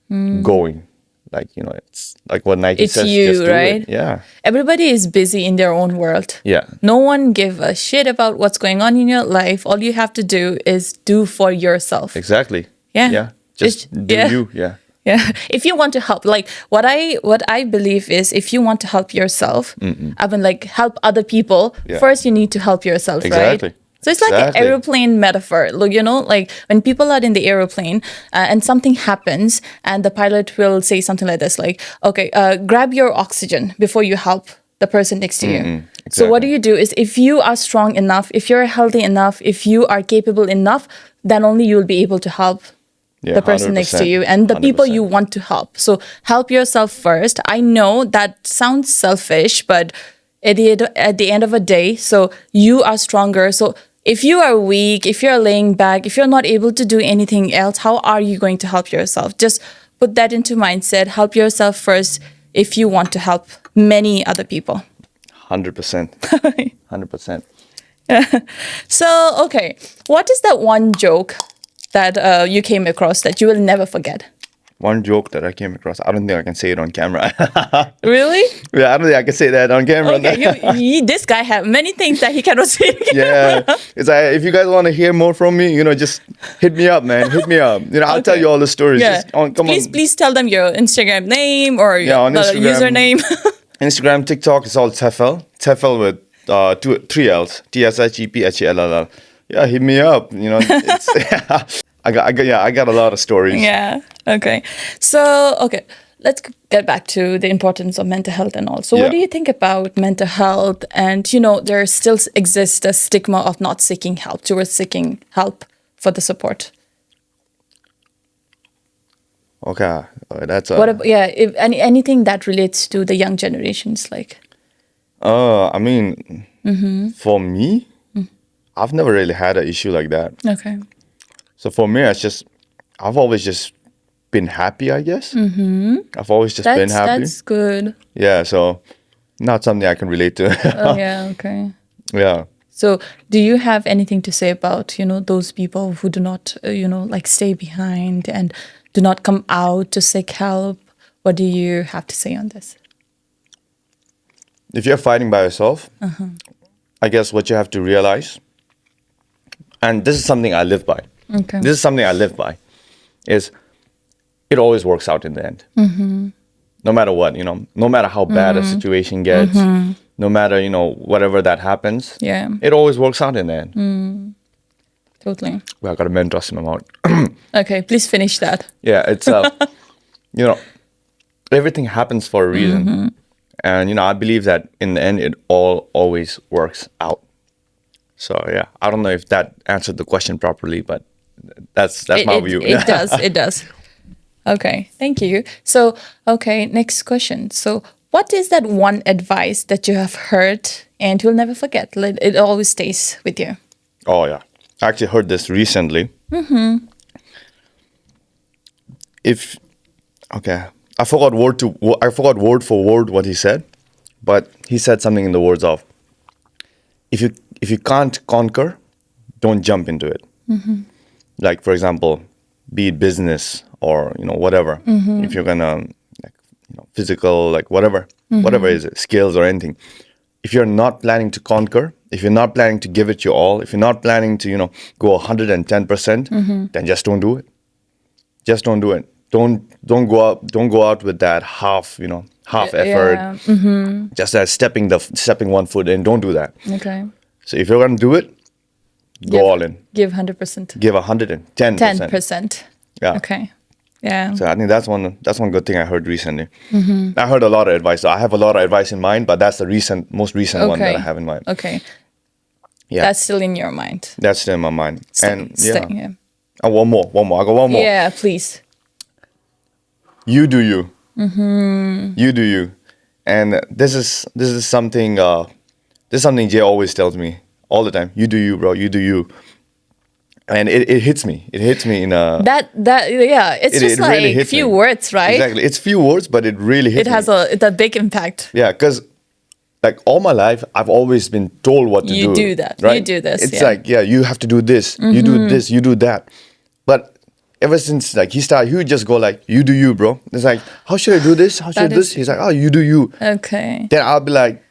going. Like, it's like what Nike It's says, you, just do right? it. Yeah. Everybody is busy in their own world. Yeah. No one give a shit about what's going on in your life. All you have to do is do for yourself. Exactly. Yeah. Yeah. Just do you. Yeah. Yeah. If you want to help, like what I believe is, if you want to help yourself, I mean, like help other people, first you need to help yourself, Exactly. right? So it's like an aeroplane metaphor. Look, like when people are in the aeroplane and something happens and the pilot will say something like this, like, okay, grab your oxygen before you help the person next to you. Exactly. So what do? Is if you are strong enough, if you're healthy enough, if you are capable enough, then only you'll be able to help the person next to you and the 100%. people you want to help. So help yourself first. I know that sounds selfish, but at the end of the day, so you are stronger. So if you are weak, if you're laying back, if you're not able to do anything else, how are you going to help yourself? Just put that into mindset. Help yourself first if you want to help many other people. 100%. 100%. So, okay. What is that one joke that you came across that you will never forget? One joke that I came across. I don't think I can say it on camera. Really? Yeah, I don't think I can say that on camera. Okay, this guy have many things that he cannot say. Yeah, it's like, if you guys want to hear more from me, just hit me up, man. Hit me up. I'll tell you all the stories. Yeah. Come on. Please tell them your Instagram name or on the Instagram, username. Instagram, TikTok, it's all Tshephel. Tshephel with 3 L's. Tshephel. Yeah, hit me up. It's I got a lot of stories. Yeah. Okay. So, let's get back to the importance of mental health and all. So what do you think about mental health? And, there still exists a stigma of not seeking help, towards seeking help for the support. Okay. That's what about, if anything that relates to the young generations, like? I mean, for me, I've never really had an issue like that. Okay. So for me, I've always just been happy, I guess. I've always just been happy. That's good. Yeah, so not something I can relate to. Oh, yeah, okay. Yeah. So do you have anything to say about, those people who do not, like stay behind and do not come out to seek help? What do you have to say on this? If you're fighting by yourself, I guess what you have to realize, and this is something I live by. Okay. This is something I live by, is it always works out in the end. No matter what, no matter how bad a situation gets, no matter, whatever that happens, it always works out in the end. Totally. Well, I got a mentos in my mouth. Okay, please finish that. Yeah, it's, everything happens for a reason. And, I believe that in the end, it all always works out. So, yeah, I don't know if that answered the question properly, but that's my view. It does. Okay, thank you. So, okay, next question. So, what is that one advice that you have heard and you'll never forget? It always stays with you. Oh, yeah. I actually heard this recently. I forgot word for word what he said, but he said something in the words of, if you can't conquer, don't jump into it. Like, for example, be it business or, whatever. If you're gonna, physical, like whatever is it, skills or anything. If you're not planning to conquer, if you're not planning to give it your all, if you're not planning to, go 110%, then just don't do it. Just don't do it. Don't go out with that half effort. Just that stepping one foot in. Don't do that. Okay. So if you're gonna do it, go all in. Give 100%. Give 110%. 10%. Yeah. Okay. Yeah. So I think that's one good thing I heard recently. I heard a lot of advice. So I have a lot of advice in mind, but that's the most recent one that I have in mind. Okay. Yeah. That's still in your mind. That's still in my mind. Yeah. Oh, one more. I got one more. Yeah, please. You do you. You do you. And this is something Jay always tells me all the time. You do you, bro. You do you. And it hits me. It hits me in a... It's just like really few words, right? Exactly. It's few words, but it really hits me. It has a big impact. Yeah, because like all my life, I've always been told what to do. You do that. Right? You do this. It's like, yeah, you have to do this. You do this. You do that. But ever since like he would just go like, you do you, bro. It's like, how should I do this? How should I do this? He's like, oh, you do you. Okay. Then I'll be like,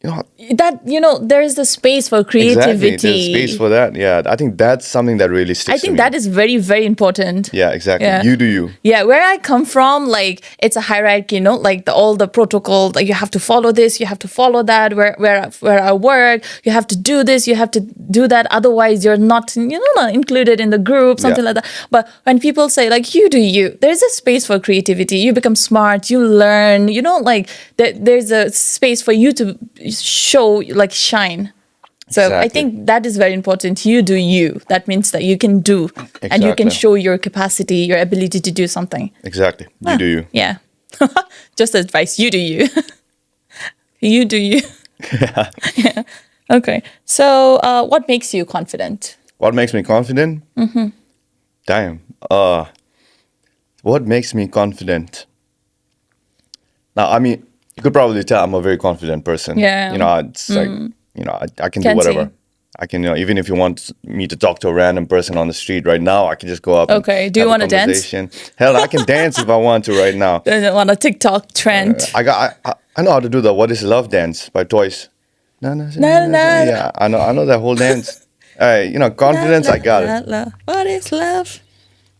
there is the space for creativity. Exactly, there's space for that. Yeah, I think that's something that really sticks. I think that is very, very important. Yeah, exactly. Yeah. You do you. Yeah, where I come from, like it's a hierarchy, like all the protocol. Like you have to follow this, you have to follow that. Where I work, you have to do this, you have to do that. Otherwise, you're not, not included in the group, something like that. But when people say like you do you, there's a space for creativity. You become smart, you learn. Like there's a space for you to show, like shine. So exactly. I think that is very important. You do you. That means that you can do and you can show your capacity, your ability to do something. Exactly. You do you. Yeah. Just advice. You do you. You do you. Yeah. Okay. So what makes you confident? What makes me confident? Damn. What makes me confident? Now, I mean, you could probably tell I'm a very confident person. Yeah. It's like, I can do whatever. I can, even if you want me to talk to a random person on the street right now, I can just go up. Okay. Do you want to dance? Hell, I can dance if I want to right now. On a TikTok trend. I know how to do the "What Is Love" dance by Toys. No. Yeah, I know that whole dance. Confidence. I got it. What is love?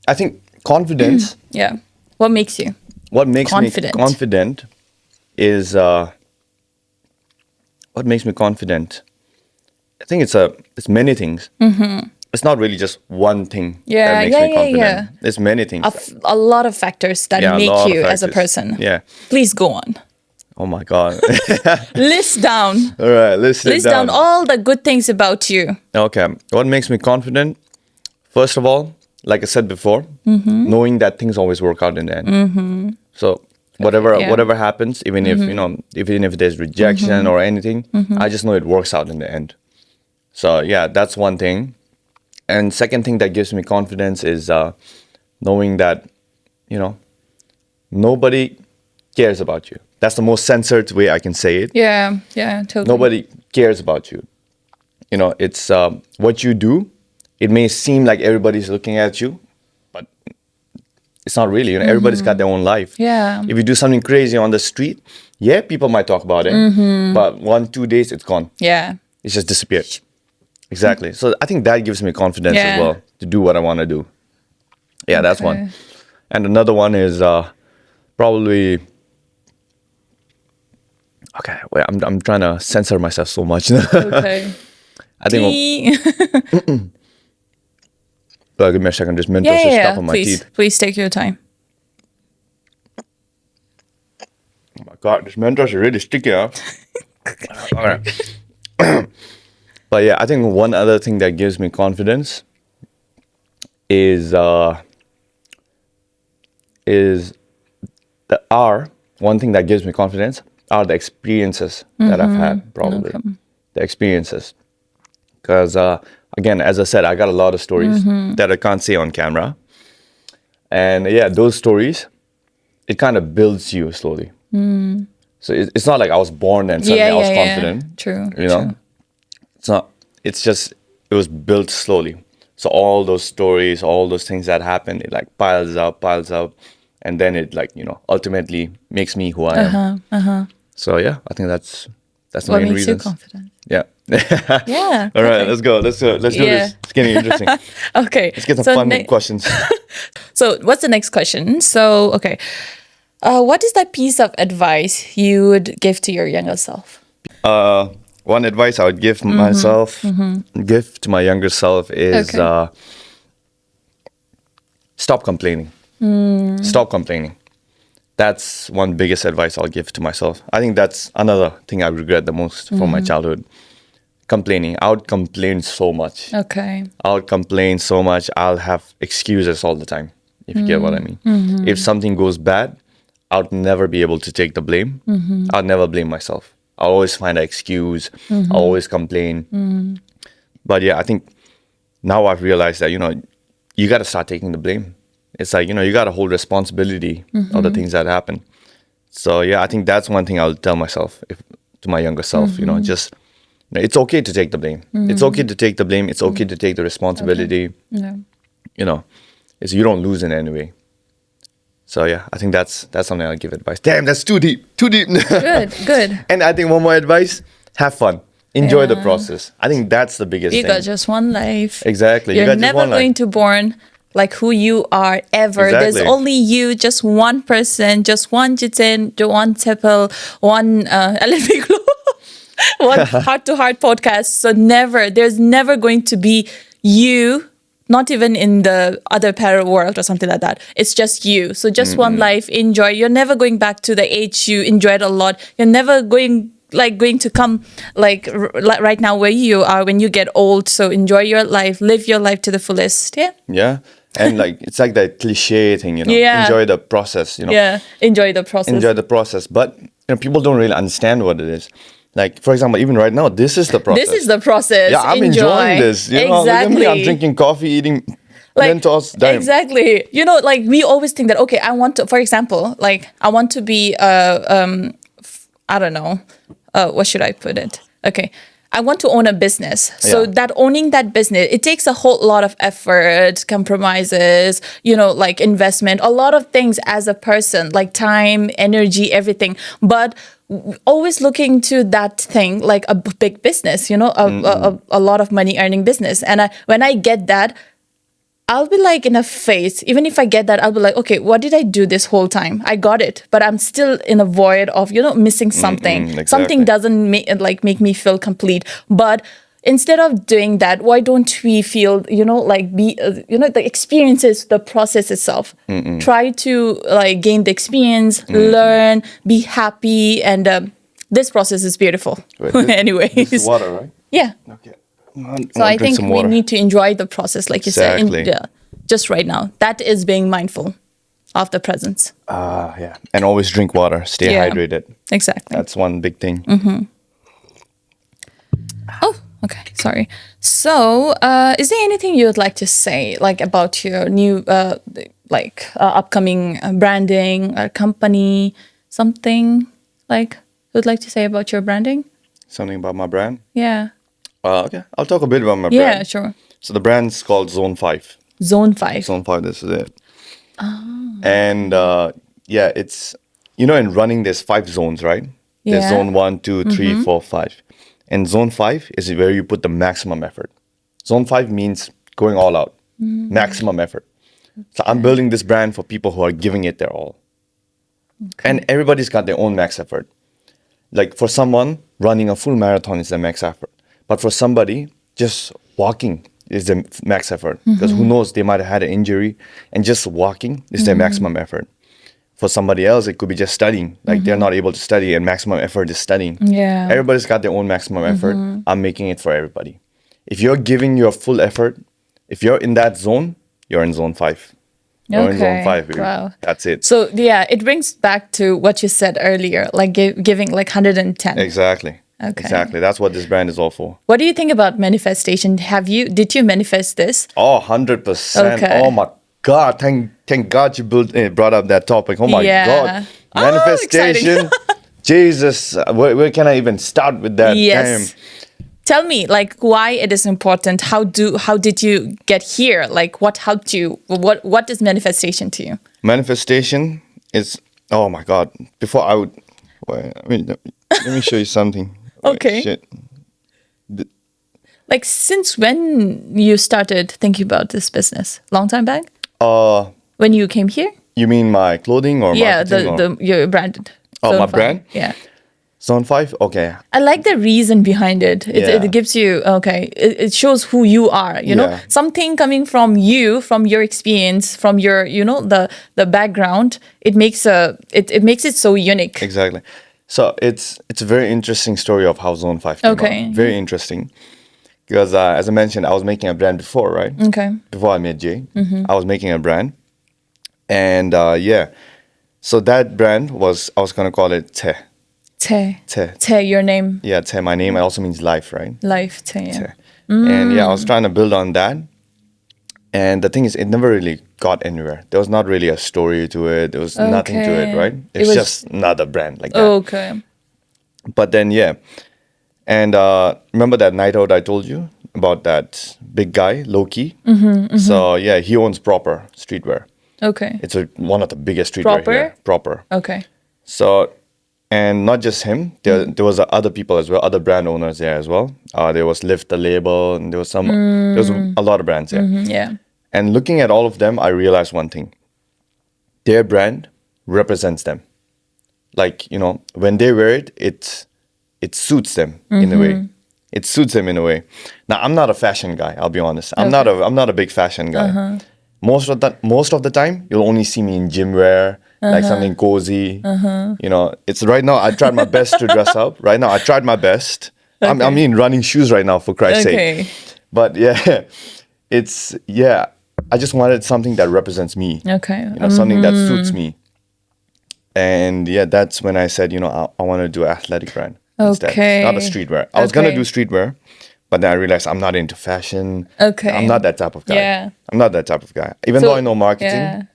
I think confidence. Yeah. What makes you? What makes me confident is what makes me confident. I think it's many things. It's not really just one thing that makes me confident. Yeah. It's many things. A lot of factors that make you as a person. Yeah. Please go on. Oh my God. List down. All right, list down all the good things about you. Okay. What makes me confident? First of all, like I said before, knowing that things always work out in the end. So whatever happens, even if there's rejection or anything, I just know it works out in the end. So yeah, that's one thing. And second thing that gives me confidence is knowing that, nobody cares about you. That's the most censored way I can say it. Yeah, totally. Nobody cares about you. It's what you do. It may seem like everybody's looking at you, but it's not really. Everybody's got their own life. Yeah. If you do something crazy on the street, people might talk about it, but 1-2 days, it's gone. Yeah. It's just disappeared. Exactly. So I think that gives me confidence as well to do what I want to do. Yeah, that's one. And another one is probably... Okay, wait, I'm trying to censor myself so much. Okay. I think... give me a second, just Mentos is stuck on my teeth. Please take your time. Oh my God, this Mentos is really sticky, huh? All right. But yeah, I think one other thing that gives me confidence is one thing that gives me confidence are the experiences that I've had, probably. Okay. The experiences. Because, again, as I said, I got a lot of stories that I can't say on camera. And yeah, those stories, it kind of builds you slowly. So it's not like I was born and suddenly I was confident. Yeah. True. True. It's not, it's just, it was built slowly. So all those stories, all those things that happen, it like piles up. And then it like, ultimately makes me who I am. So yeah, I think that's the main reason. What makes you confident? Yeah. Yeah. All right, let's go. Let's do this. It's getting interesting. Okay. Let's get some fun questions. So what's the next question? So, okay. What is that piece of advice you would give to your younger self? One advice I would give myself, give to my younger self is stop complaining. Stop complaining. That's one biggest advice I'll give to myself. I think that's another thing I regret the most from my childhood. Complaining. I would complain so much. Okay. I would complain so much. I'll have excuses all the time, if you get what I mean. If something goes bad, I would never be able to take the blame. I'll never blame myself. I always find an excuse. I always complain. But yeah, I think now I've realized that, you got to start taking the blame. It's like, you got to hold responsibility of the things that happen. So yeah, I think that's one thing I'll tell myself, to my younger self, just it's okay to take the blame. It's okay to take the blame. It's okay to take the responsibility. Yeah. It's you don't lose in any way. So yeah, I think that's something I'll give advice. Damn, that's too deep. Good. And I think one more advice: have fun, enjoy the process. I think that's the biggest You thing. got just one life. Exactly. You're you got just never one going life. to born like who you are ever. Exactly. There's only you, just one person, just one Jiten, one Tshephel, one one heart to heart podcast. So there's never going to be you, not even in the other parallel world or something like that. It's just you. So just one life, enjoy. You're never going back to the age you enjoyed a lot. You're never going to come right now where you are when you get old. So enjoy your life, live your life to the fullest. Yeah. Yeah. And it's like that cliche thing, Yeah. enjoy the process, Yeah. Enjoy the process. Enjoy the process. But people don't really understand what it is. Like, for example, even right now, this is the process. This is the process. Yeah, I'm Enjoy. enjoying this. Look at me, I'm drinking coffee, eating Mentos. Damn. Exactly. We always think that, okay, I want to, for example, I want to be, I don't know, what should I put it? Okay. I want to own a business. So that owning that business, it takes a whole lot of effort, compromises, investment, a lot of things as a person, like time, energy, everything. But always looking to that thing like a big business, a lot of money earning business. And when I get that, I'll be in a phase, even if I get that, I'll be like, okay, what did I do this whole time? I got it, but I'm still in a void of, missing something. Exactly. Something doesn't make me feel complete. But instead of doing that, why don't we feel, the experiences, the process itself. Try to gain the experience, learn, be happy. And this process is beautiful. Anyways. This is water, right? Yeah. Okay. So I think we need to enjoy the process, like you said, just right now. That is being mindful of the presence. Yeah. And always drink water. Stay hydrated. Exactly. That's one big thing. Oh, okay. Sorry. So is there anything you would like to say, about your new, upcoming branding or company, something you would like to say about your branding? Something about my brand? Yeah. Okay, I'll talk a bit about my brand. Yeah, sure. So the brand's called Zone 5. Zone 5. Zone 5, this is it. Oh. And it's, in running, there's 5 zones, right? Yeah. There's zone 1, 2, 3, 4, 5. And zone 5 is where you put the maximum effort. Zone 5 means going all out, maximum effort. Okay. So I'm building this brand for people who are giving it their all. Okay. And everybody's got their own max effort. Like for someone, running a full marathon is their max effort. But for somebody, just walking is the max effort. Because who knows, they might have had an injury, and just walking is their maximum effort. For somebody else, it could be just studying. They're not able to study, and maximum effort is studying. Yeah. Everybody's got their own maximum effort. I'm making it for everybody. If you're giving your full effort, if you're in that zone, you're in zone 5. You're in zone 5, baby. Wow. That's it. So yeah, it brings back to what you said earlier, giving 110. Exactly. Okay. Exactly. That's what this brand is all for. What do you think about manifestation? Did you manifest this? Oh, 100%. Okay. Oh my God. Thank God you brought up that topic. Oh my God. Manifestation. Jesus. Where can I even start with that? Yes. Damn. Tell me, why it is important. How did you get here? What helped you? What is manifestation to you? Manifestation is, oh my God. Before I would, let me show you something. Okay. Shit. Since when you started thinking about this business? Long time back? When you came here? You mean my clothing or marketing? Yeah, your branded. Oh, my brand? Yeah. Zone 5? Okay. I like the reason behind it. It gives you, it shows who you are, you know? Something coming from you, from your experience, from your, the background, it makes it so unique. Exactly. So it's a very interesting story of how Zone 5 came out. Very interesting. Because as I mentioned, I was making a brand before, right? Okay. Before I met Jay, I was making a brand. And so that brand I was going to call it Tshe. Tshe, your name? Yeah, Tshe, my name. It also means life, right? Life, Tshe, yeah. And I was trying to build on that. And the thing is, it never really got anywhere. There was not really a story to it. There was nothing to it, right? It's just another brand like that. Okay. But then, yeah. And remember that night out I told you about that big guy, Loki? So, yeah, he owns Proper Streetwear. Okay. It's one of the biggest streetwear here. Proper. Okay. So, and not just him, there was other people as well, other brand owners there as well. There was Lift the Label, and there was a lot of brands there. Yeah. And looking at all of them, I realized one thing. Their brand represents them. Like, when they wear it, it suits them in a way. It suits them in a way. Now, I'm not a fashion guy, I'll be honest. I'm not a big fashion guy. Most of the time, you'll only see me in gym wear, like something cozy. It's right now, I tried my best to dress up. Right now, I tried my best. Okay. I mean, running shoes right now, for Christ's sake. But yeah, I just wanted something that represents me. Okay. Something that suits me. And yeah, that's when I said, I want to do an athletic brand instead, not a streetwear. I was going to do streetwear, but then I realized I'm not into fashion. Okay. I'm not that type of guy. Yeah. I'm not that type of guy. Even though I know marketing,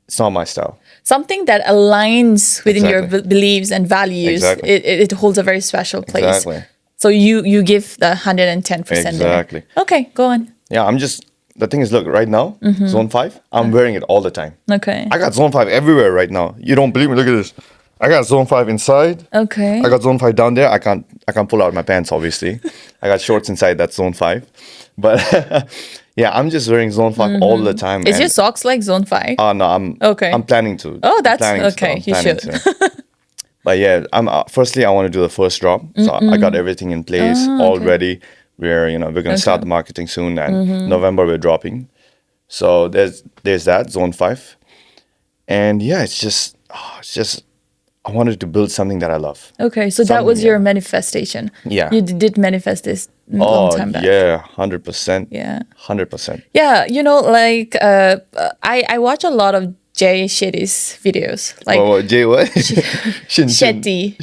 it's not my style. Something that aligns within your beliefs and values, it holds a very special place. Exactly. So you give the 110%. Exactly. There. Okay, go on. Yeah, the thing is, look, right now, Zone 5, I'm wearing it all the time. Okay. I got Zone 5 everywhere right now. You don't believe me? Look at this. I got Zone 5 inside. Okay. I got Zone 5 down there. I can't pull out my pants, obviously. I got shorts inside that Zone 5. But yeah, I'm just wearing Zone 5 all the time. Is your socks like Zone 5? Oh, no, I'm planning to. Oh, that's okay. You should. But yeah, firstly, I want to do the first drop. So I got everything in place, all ready. We're going to start the marketing soon, and November we're dropping. So there's that, Zone 5. And yeah, it's just I wanted to build something that I love. Okay, so that was your manifestation. Yeah. You did manifest this a long time back. Yeah, 100%. Yeah. 100%. Yeah, like I watch a lot of Jay Shetty's videos. Like Jay what? Shetty.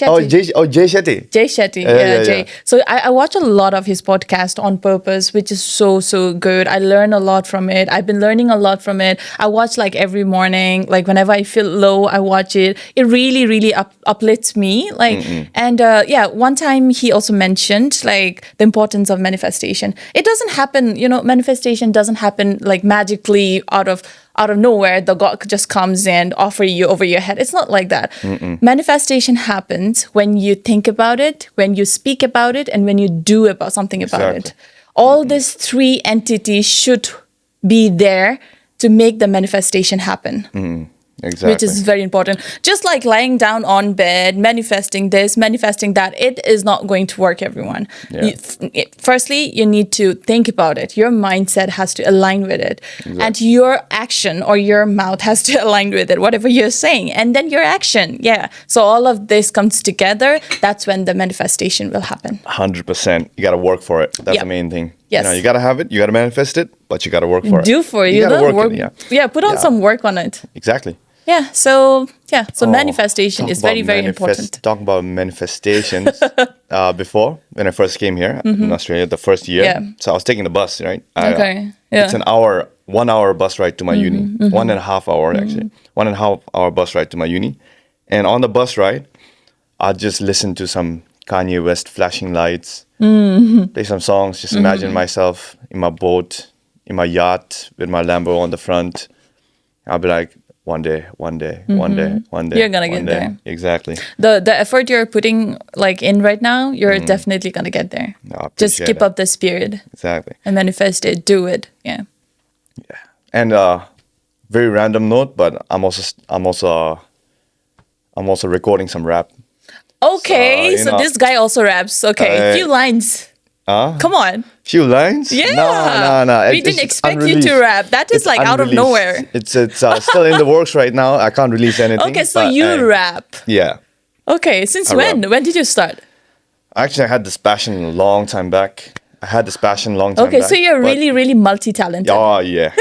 Oh, Jay Shetty. Jay Shetty. Yeah, Jay. So I watch a lot of his podcast on purpose, which is so good. I learn a lot from it. I've been learning a lot from it. I watch like every morning. Like whenever I feel low, I watch it. It really uplifts me. Like and one time he also mentioned like the importance of manifestation. It doesn't happen, manifestation doesn't happen like magically out of nowhere. The God just comes and offer you over your head. It's not like that. Manifestation happens when you think about it, when you speak about it, and when you do about something about it. All these three entities should be there to make the manifestation happen. Exactly. Which is very important. Just like lying down on bed, manifesting this, manifesting that, it is not going to work, everyone. Yeah. Firstly, you need to think about it. Your mindset has to align with it. Exactly. And your action or your mouth has to align with it, whatever you're saying. And then your action. Yeah. So all of this comes together. That's when the manifestation will happen. 100%. You got to work for it. That's the main thing. Yes. You got to have it. You got to manifest it, but you got to work for it. Do for it. You got to work it. Yeah. Put on some work on it. Exactly. Yeah, so manifestation is very important. Talking about manifestations, before, when I first came here in Australia, the first year, so I was taking the bus, right? It's an 1 hour bus ride to my uni, 1.5 hour actually, 1.5 hour bus ride to my uni. And on the bus ride, I just listen to some Kanye West Flashing Lights, play some songs, just imagine myself in my boat, in my yacht with my Lambo on the front. I'll be like, one day. You're gonna get there. Exactly. The effort you're putting like in right now, you're definitely gonna get there. Just keep up the spirit. Exactly. And manifest it. Do it. Yeah. Yeah. And very random note, but I'm also recording some rap. Okay, so this guy also raps. Okay, few lines. Come on. Few lines? Yeah. No. We didn't expect you to rap. That is like out of nowhere. It's still in the works right now. I can't release anything. Okay, so you rap. Yeah. Okay, since when? When did you start? Actually, I had this passion a long time back. Okay, so you're really multi-talented. Oh, yeah.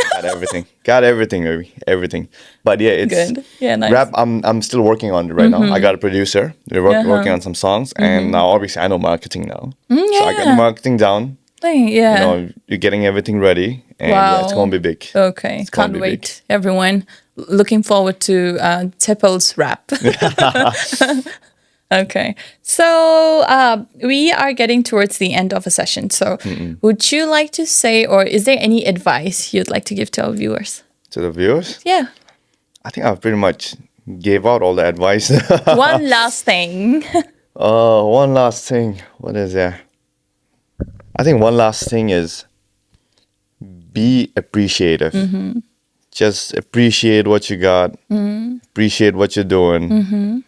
Got everything, baby. Everything. But yeah, it's good. Yeah, nice. Rap, I'm still working on it right now. I got a producer. We're working on some songs. And now, obviously, I know marketing now. So I got the marketing down. Yeah. You're getting everything ready. And yeah, it's going to be big. Okay. Can't wait, everyone. Looking forward to Tshephel rap. Okay. So we are getting towards the end of a session. So would you like to say, or is there any advice you'd like to give to our viewers? To the viewers? Yeah. I think I've pretty much gave out all the advice. One last thing. One last thing. What is there? I think one last thing is be appreciative. Just appreciate what you got. Appreciate what you're doing.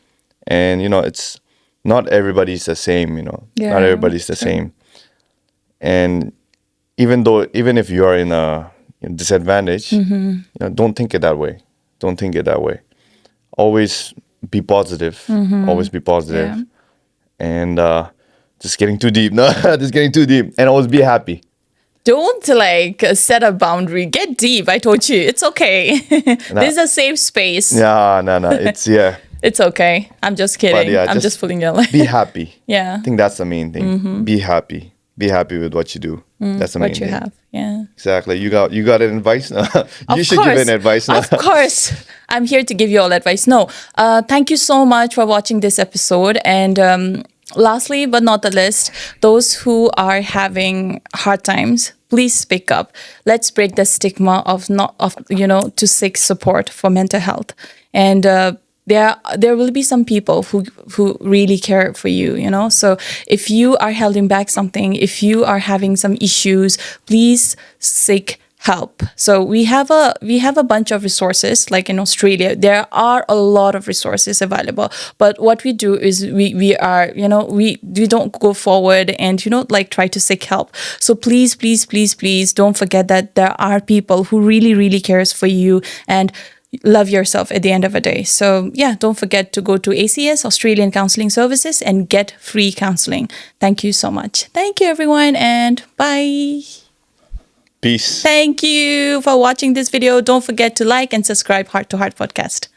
And, it's not everybody's the same, Yeah, not everybody's the same. And even if you are in a disadvantage, don't think it that way. Don't think it that way. Always be positive. Always be positive. Yeah. And just getting too deep. No, just getting too deep. And always be happy. Don't set a boundary. Get deep. I told you. It's okay. This is a safe space. Yeah, no. It's, yeah. It's okay. I'm just kidding. Yeah, I'm just pulling your leg. Be happy. Yeah. I think that's the main thing. Be happy. Be happy with what you do. That's the main thing. What you have. Yeah. Exactly. You got an advice now. You should give an advice now. Of course. I'm here to give you all advice. No. Thank you so much for watching this episode. And lastly, but not the least, those who are having hard times, please speak up. Let's break the stigma to seek support for mental health. And there will be some people who really care for you, So if you are holding back something, if you are having some issues, please seek help. So we have a bunch of resources, like in Australia. There are a lot of resources available. But what we do is we don't go forward and try to seek help. So please don't forget that there are people who really, really cares for you and love yourself at the end of the day. So yeah, don't forget to go to ACS, Australian Counselling Services, and get free counselling. Thank you so much. Thank you, everyone, and bye. Peace. Thank you for watching this video. Don't forget to like and subscribe Heart to Heart Podcast.